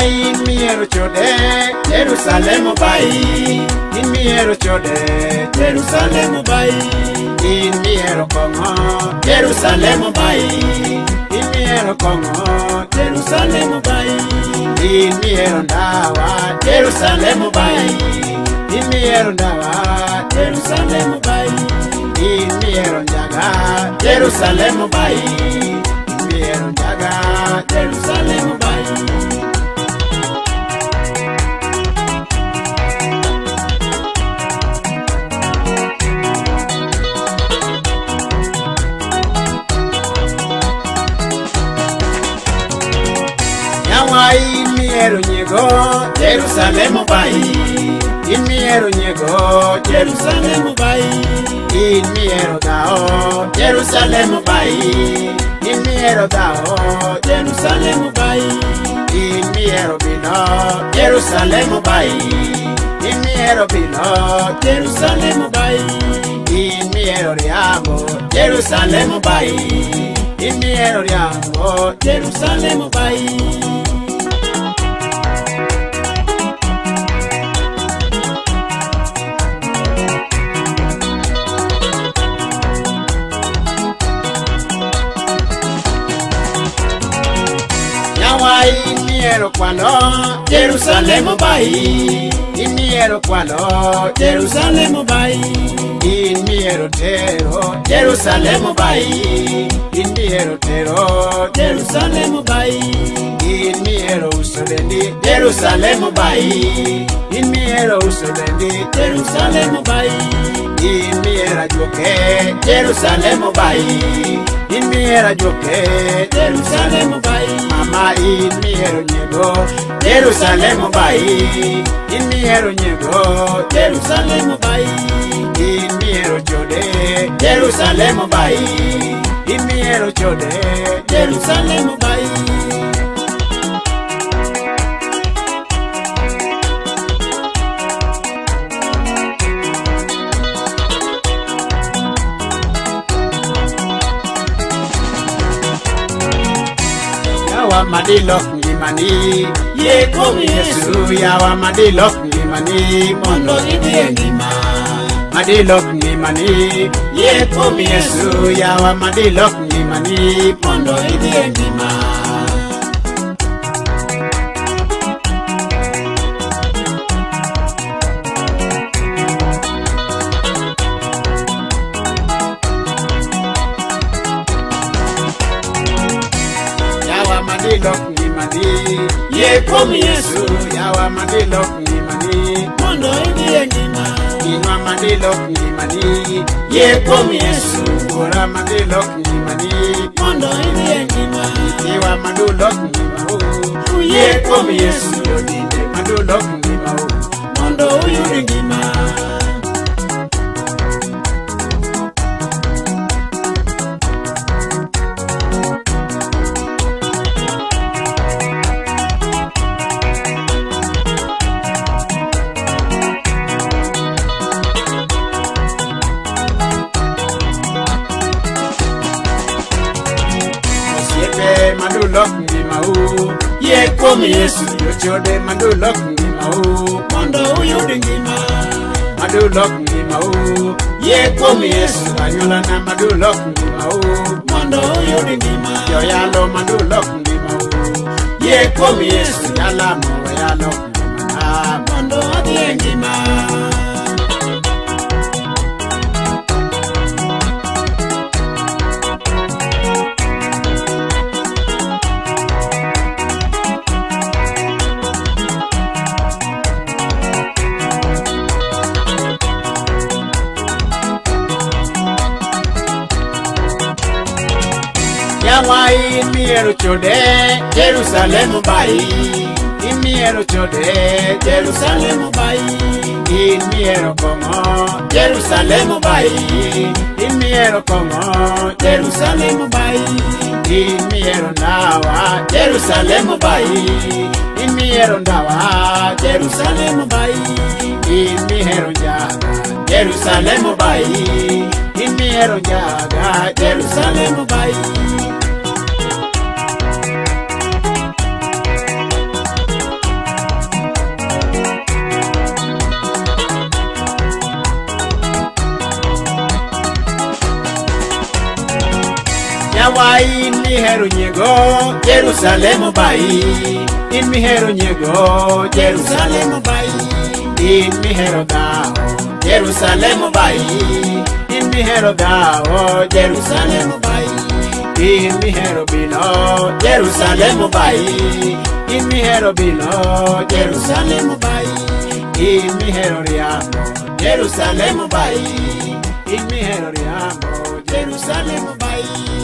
in miero chode Jerusalem bai in miero chode Jerusalem bai in miero kongo Jerusalem bai in miero kongo Jerusalem bai in miero ndawa Jerusalem bai in miero ndawa Jerusalem bai in miero njaga Jerusalem bai in miero njaga Jerusalem bai in miero nyego Jerusalem bai in miero nyego Jerusalem bai in miero dao Jerusalem bai in miero dao Jerusalem bai in miero bino Jerusalem bai in miero bino Jerusalem bai in miero riamo Jerusalem bai in miero riamo Jerusalem bai in miero quando Jerusalem bai in miero quando Jerusalem bai in miero tero Jerusalem bai in miero tero Jerusalem bai in miero usolendi Jerusalem bai in miero usolendi Jerusalem bai in miera gioche Jerusalem bai in miera gioche Jerusalem bai mama in miero nyego Jerusalem bai in miero nyego Jerusalem bai in miero chode Jerusalem bai in miero chode Jerusalem bai yawa madilok ngimani ye komi Yesu yawa madilok ngimani mondo idie ngima madilok ngimani ye komi Yesu yawa madilok ngimani mondo idie ngima madilok ngimani ye komi Yesu yawa madilok ngimani mondo idie ngima inwa madilok ngimani ye komi Yesu ora madilok ngimani mondo idie ngima itiwa madulok ngima ye komi Yesu yodinde madulok ngima mondo uyudi ngima madulok ngima ye komi Yesu yochode madulok ngima mondo uyudi ngima madulok ngima ye komi Yesu anyola na madulok ngima mondo uyudi ngima yoyalo madulok ngima ye komi Yesu yala mo yalo ngima mondo adie ngima yawa in miero chode Jerusalem bai in miero chode Jerusalem bai in miero como Jerusalem bai in miero como Jerusalem bai in miero ndawa Jerusalem bai in miero ndawa Jerusalem bai in miero njaga Jerusalem bai in miero njaga Jerusalem bai mihero nyego Jerusalem bai. In mihero nyego Jerusalem bai. In mihero dao Jerusalem bai. In mihero dao Jerusalem bai. In mihero bilo Jerusalem bai. In mihero bilo Jerusalem bai. In mihero riamo Jerusalem bai. In mihero riamo Jerusalem bai.